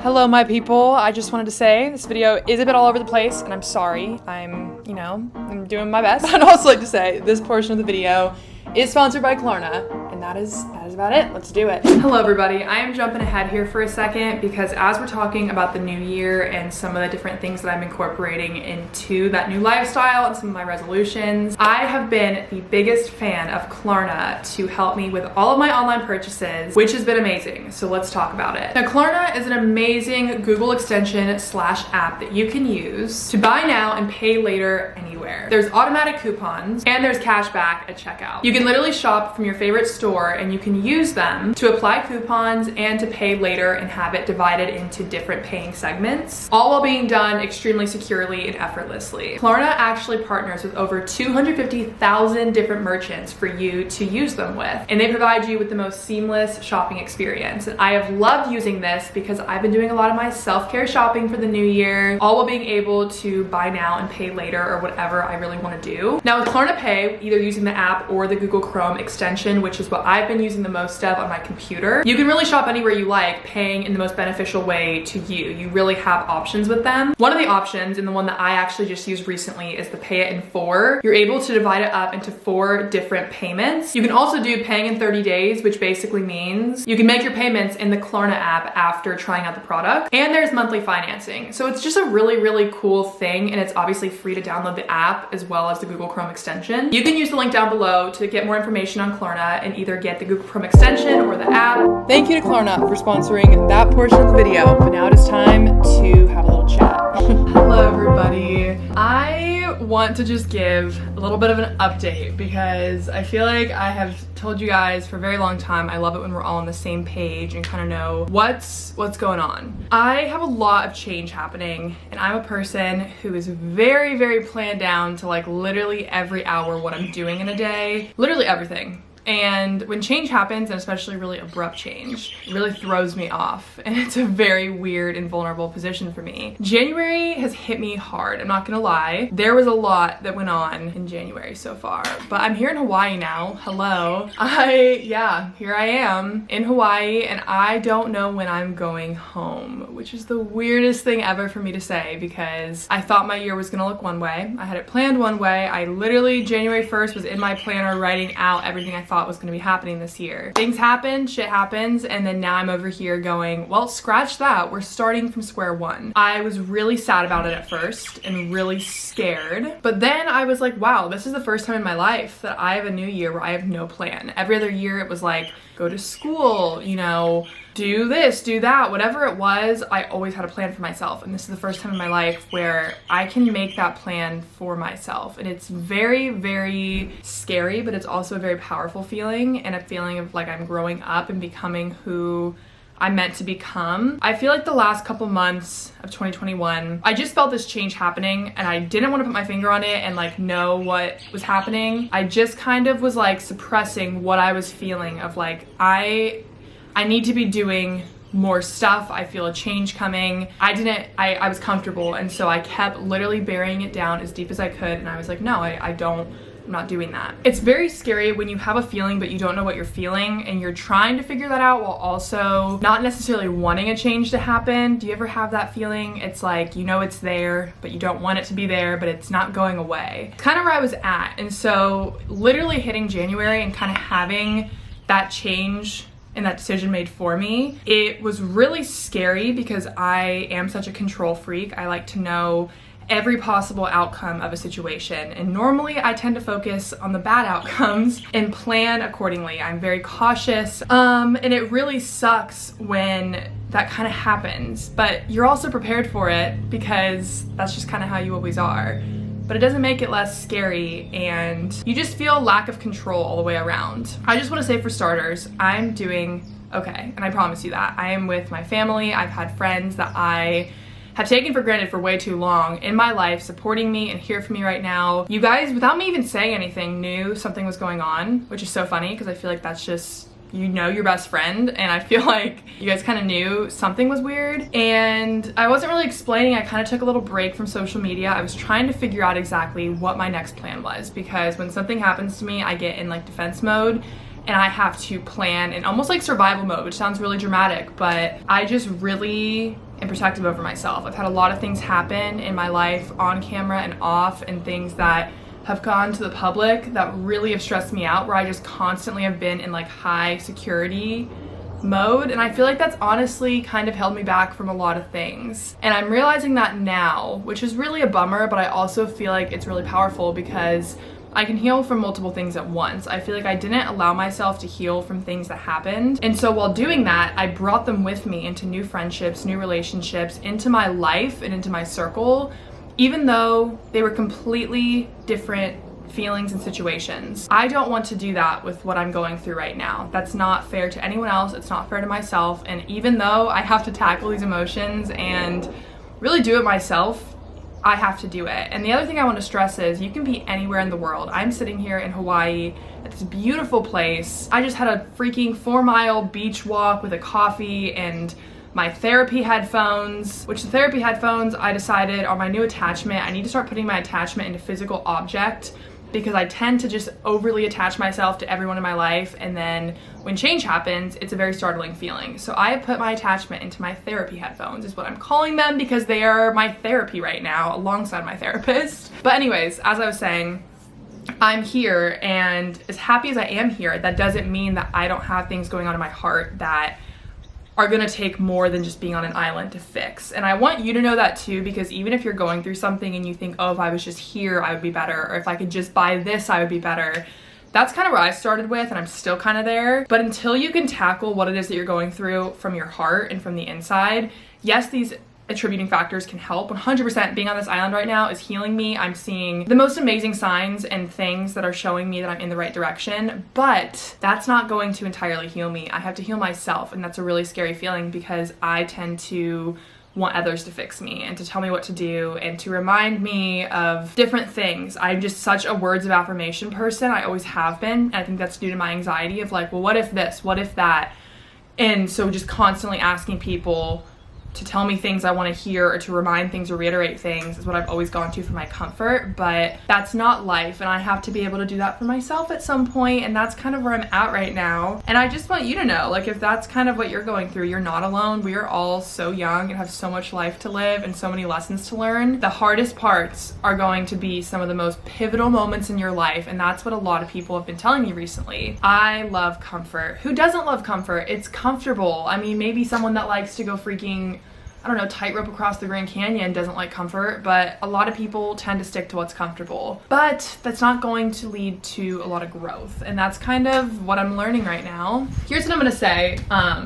Hello my people, I just wanted to say this video is a bit all over the place and I'm sorry. I'm doing my best. I'd also like to say this portion of the video is sponsored by Klarna, and that is about it. Let's do it. Hello everybody, I am jumping ahead here for a second because as we're talking about the new year and some of the different things that I'm incorporating into that new lifestyle and some of my resolutions, I have been the biggest fan of Klarna to help me with all of my online purchases, which has been amazing. So let's talk about it. Now Klarna is an amazing Google extension slash app that you can use to buy now and pay later anywhere. There's automatic coupons and there's cash back at checkout. You can literally shop from your favorite store and you can use them to apply coupons and to pay later and have it divided into different paying segments, all while being done extremely securely and effortlessly. Klarna actually partners with over 250,000 different merchants for you to use them with, and they provide you with the most seamless shopping experience. And I have loved using this because I've been doing a lot of my self-care shopping for the new year, all while being able to buy now and pay later or whatever I really want to do. Now with Klarna Pay, either using the app or the Google Chrome extension, which is what I've been using the most of on my computer, you can really shop anywhere you like, paying in the most beneficial way to you. You really have options with them. One of the options, and the one that I actually just used recently, is the pay it in 4. You're able to divide it up into 4 different payments. You can also do paying in 30 days, which basically means you can make your payments in the Klarna app after trying out the product. And there's monthly financing. So it's just a really, really cool thing, and it's obviously free to download the app as well as the Google Chrome extension. You can use the link down below to get more information on Klarna and either get the Google Chrome extension or the app. Thank you to Klarna for sponsoring that portion of the video, but now it is time to have a little chat. Hello everybody. I want to just give a little bit of an update because I feel like I have told you guys for a very long time I love it when we're all on the same page and kind of know what's going on. I have a lot of change happening, and I'm a person who is very, very planned down to like literally every hour what I'm doing in a day, literally everything. And when change happens, and especially really abrupt change, it really throws me off. And it's a very weird and vulnerable position for me. January has hit me hard, I'm not gonna lie. There was a lot that went on in January so far. But I'm here in Hawaii now. Hello. Here I am in Hawaii, and I don't know when I'm going home, which is the weirdest thing ever for me to say because I thought my year was gonna look one way. I had it planned one way. I literally, January 1st was in my planner writing out everything I thought was going to be happening this year. Things happen, shit happens, and then now I'm over here going, well, scratch that, we're starting from square one. I was really sad about it at first and really scared, but then I was like, wow, this is the first time in my life that I have a new year where I have no plan. Every other year it was like, go to school, you know, do this, do that, whatever it was, I always had a plan for myself. And this is the first time in my life where I can make that plan for myself. And it's very, very scary, but it's also a very powerful feeling, and a feeling of like I'm growing up and becoming who I'm meant to become. I feel like the last couple months of 2021, I just felt this change happening, and I didn't want to put my finger on it and like know what was happening. I just kind of was like suppressing what I was feeling of like, I need to be doing more stuff. I feel a change coming. I was comfortable, and so I kept literally burying it down as deep as I could, and I was like, no, I'm not doing that. It's very scary when you have a feeling but you don't know what you're feeling and you're trying to figure that out while also not necessarily wanting a change to happen. Do you ever have that feeling? It's like, you know it's there, but you don't want it to be there, but it's not going away. It's kind of where I was at. And so literally hitting January and kind of having that change and that decision made for me, it was really scary because I am such a control freak. I like to know every possible outcome of a situation, and normally I tend to focus on the bad outcomes and plan accordingly. I'm very cautious, and it really sucks when that kind of happens, but you're also prepared for it because that's just kind of how you always are. But it doesn't make it less scary, and you just feel lack of control all the way around. I just want to say, for starters, I'm doing okay, and I promise you that. I am with my family. I've had friends that I have taken for granted for way too long in my life supporting me and here for me right now. You guys, without me even saying anything, knew something was going on, which is so funny because I feel like that's just, you know, your best friend, and I feel like you guys kind of knew something was weird. And I wasn't really explaining. I kind of took a little break from social media. I was trying to figure out exactly what my next plan was, because when something happens to me, I get in like defense mode and I have to plan in almost like survival mode, which sounds really dramatic, but I just really am protective over myself. I've had a lot of things happen in my life on camera and off, and things that have gone to the public that really have stressed me out, where I just constantly have been in like high security mode, and I feel like that's honestly kind of held me back from a lot of things. And I'm realizing that now, which is really a bummer, but I also feel like it's really powerful because I can heal from multiple things at once. I feel like I didn't allow myself to heal from things that happened. And so while doing that, I brought them with me into new friendships, new relationships, into my life and into my circle, even though they were completely different feelings and situations. I don't want to do that with what I'm going through right now. That's not fair to anyone else. It's not fair to myself. And even though I have to tackle these emotions and really do it myself, I have to do it. And the other thing I want to stress is you can be anywhere in the world. I'm sitting here in Hawaii at this beautiful place. I just had a freaking 4-mile beach walk with a coffee and my therapy headphones, which the therapy headphones, I decided on my new attachment, I need to start putting my attachment into physical object, because I tend to just overly attach myself to everyone in my life, and then when change happens, it's a very startling feeling. So I have put my attachment into my therapy headphones, is what I'm calling them, because they are my therapy right now alongside my therapist. But anyways, as I was saying, I'm here, and as happy as I am here, that doesn't mean that I don't have things going on in my heart that are gonna take more than just being on an island to fix. And I want you to know that too, because even if you're going through something and you think, oh, if I was just here, I would be better, or if I could just buy this, I would be better. That's kind of where I started with, and I'm still kind of there. But until you can tackle what it is that you're going through from your heart and from the inside, yes, these attributing factors can help. 100% being on this island right now is healing me. I'm seeing the most amazing signs and things that are showing me that I'm in the right direction, but that's not going to entirely heal me. I have to heal myself, and that's a really scary feeling, because I tend to want others to fix me and to tell me what to do and to remind me of different things. I'm just such a words of affirmation person. I always have been, and I think that's due to my anxiety of like, well, what if this? What if that? And so just constantly asking people to tell me things I want to hear, or to remind things or reiterate things, is what I've always gone to for my comfort. But that's not life, and I have to be able to do that for myself at some point, and that's kind of where I'm at right now. And I just want you to know, like, if that's kind of what you're going through, you're not alone. We are all so young and have so much life to live and so many lessons to learn. The hardest parts are going to be some of the most pivotal moments in your life, and that's what a lot of people have been telling me recently. I love comfort. Who doesn't love comfort? It's comfortable. I mean, maybe someone that likes to go freaking, I don't know, tightrope across the Grand Canyon doesn't like comfort, but a lot of people tend to stick to what's comfortable. But that's not going to lead to a lot of growth, and that's kind of what I'm learning right now. Here's what I'm gonna say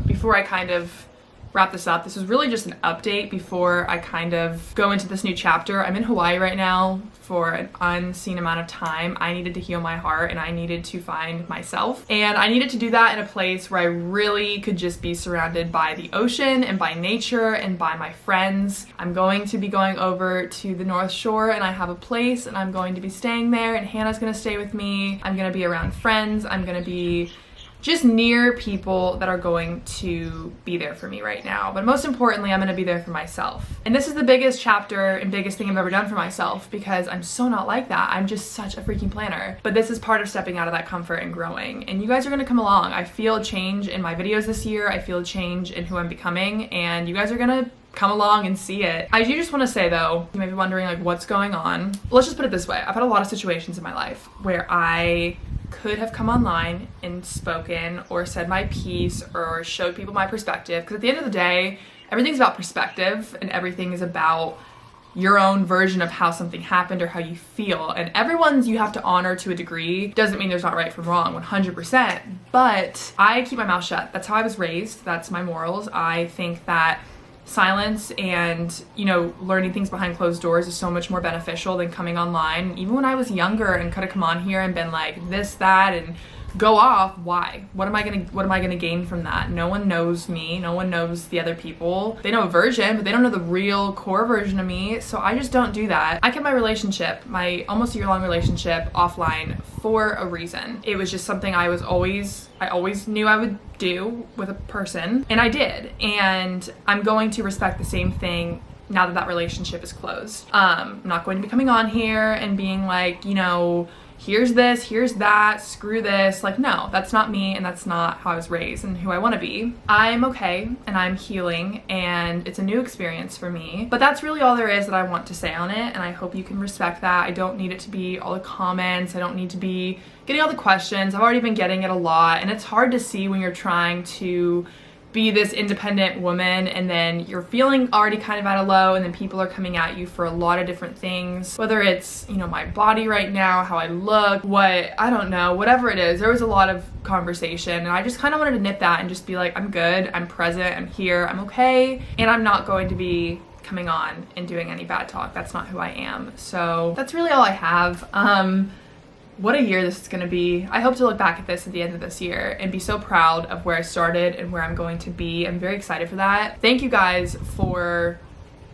before I kind of wrap this up. This is really just an update before I kind of go into this new chapter. I'm in Hawaii right now for an unseen amount of time. I needed to heal my heart, and I needed to find myself, and I needed to do that in a place where I really could just be surrounded by the ocean and by nature and by my friends. I'm going to be going over to the North Shore, and I have a place, and I'm going to be staying there, and Hannah's gonna stay with me. I'm gonna be around friends. I'm gonna be just near people that are going to be there for me right now. But most importantly, I'm gonna be there for myself. And this is the biggest chapter and biggest thing I've ever done for myself, because I'm so not like that. I'm just such a freaking planner. But this is part of stepping out of that comfort and growing. And you guys are gonna come along. I feel a change in my videos this year. I feel a change in who I'm becoming, and you guys are gonna come along and see it. I do just want to say though, you may be wondering like what's going on. Let's just put it this way. I've had a lot of situations in my life where I could have come online and spoken or said my piece or showed people my perspective, because at the end of the day, everything's about perspective, and everything is about your own version of how something happened or how you feel. And everyone's you have to honor to a degree. Doesn't mean there's not right from wrong, 100%. But I keep my mouth shut. That's how I was raised. That's my morals. I think that silence and, you know, learning things behind closed doors is so much more beneficial than coming online. Even when I was younger and could have come on here and been like this, that, and go off, why? What am I gonna gain from that? No one knows me. No one knows the other people. They know a version, but they don't know the real core version of me. So I just don't do that. I kept my relationship, my almost year-long relationship, offline for a reason. It was just something I always knew I would do with a person, and I did. And I'm going to respect the same thing now that that relationship is closed. I'm not going to be coming on here and being like, you know, here's this, here's that, screw this. Like, no, that's not me, and that's not how I was raised and who I want to be. I'm okay, and I'm healing, and it's a new experience for me. But that's really all there is that I want to say on it, and I hope you can respect that. I don't need it to be all the comments. I don't need to be getting all the questions. I've already been getting it a lot, and it's hard to see when you're trying to be this independent woman and then you're feeling already kind of at a low, and then people are coming at you for a lot of different things, whether it's, you know, my body right now, how I look, what, I don't know, whatever it is. There was a lot of conversation, and I just kind of wanted to nip that and just be like, I'm good, I'm present, I'm here, I'm okay, and I'm not going to be coming on and doing any bad talk. That's not who I am. So that's really all I have. What a year this is gonna be. I hope to look back at this at the end of this year and be so proud of where I started and where I'm going to be. I'm very excited for that. Thank you guys for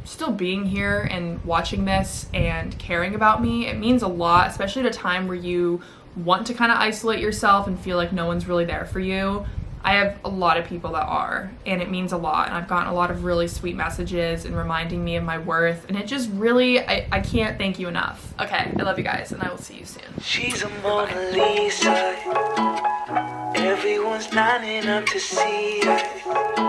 still being here and watching this and caring about me. It means a lot, especially at a time where you want to kind of isolate yourself and feel like no one's really there for you. I have a lot of people that are, and it means a lot, and I've gotten a lot of really sweet messages and reminding me of my worth, and it just really, I can't thank you enough. Okay, I love you guys, and I will see you soon. She's a Mona Lisa. Everyone's lining up to see her.